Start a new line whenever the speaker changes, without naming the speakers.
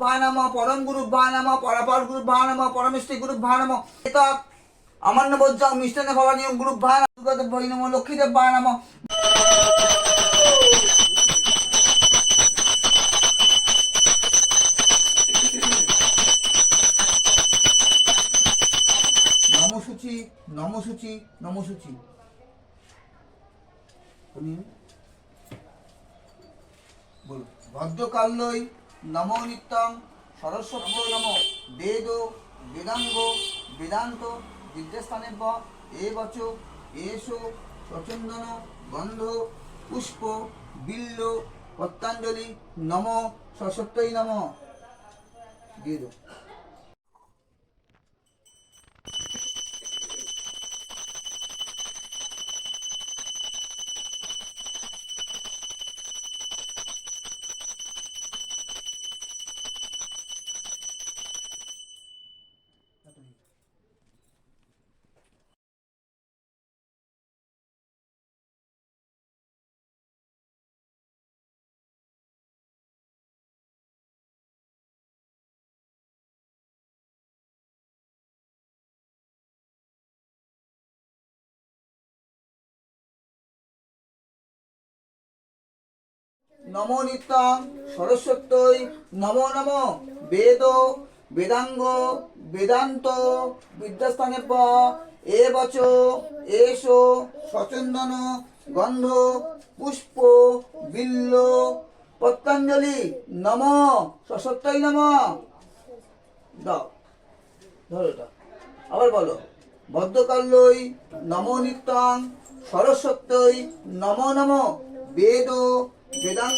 ভাই নমঃ, পরম গুরু ভাই নমঃ, পরাপর গুরু ভাই নমঃ, পরমেষ্ঠি গুরু ভাই নমঃ। এটা আমান্য বজ্জাং মিষ্টান্ন ভবানী গুরু ভাই নমঃ, দুর্গাদেব ভাই নমঃ, লক্ষ্মীদেব ভাই নমঃ। নমসূচি নমসূচি নমসূচি। বল ভদ্রকাল্যই নমো নিত্যং সরস্বতী নম বেদ বেদাঙ্গ বেদান্ত বিদ্যাস্থানে এ বচ এসো সচন্দন গন্ধ পুষ্প বিল্ল পত্তাঞ্জলি নম সরস্বতী নম দিয়ে দো। নমো নিত্যং সরস্বত্যই নমো নমো বেদ বেদাঙ্গ বেদান্ত বিদ্যাস্থানে এ বচ এসো সচন্দন গন্ধ পুষ্প বিল্ল পত্তাঞ্জলি নম সরস্বত্যই নম। দাও ধরো এটা আবার বলো ভদ্রকাল্যই নমো নিত্যং সরস্বত্যই নমো নমো বেদ বেদাঙ্গ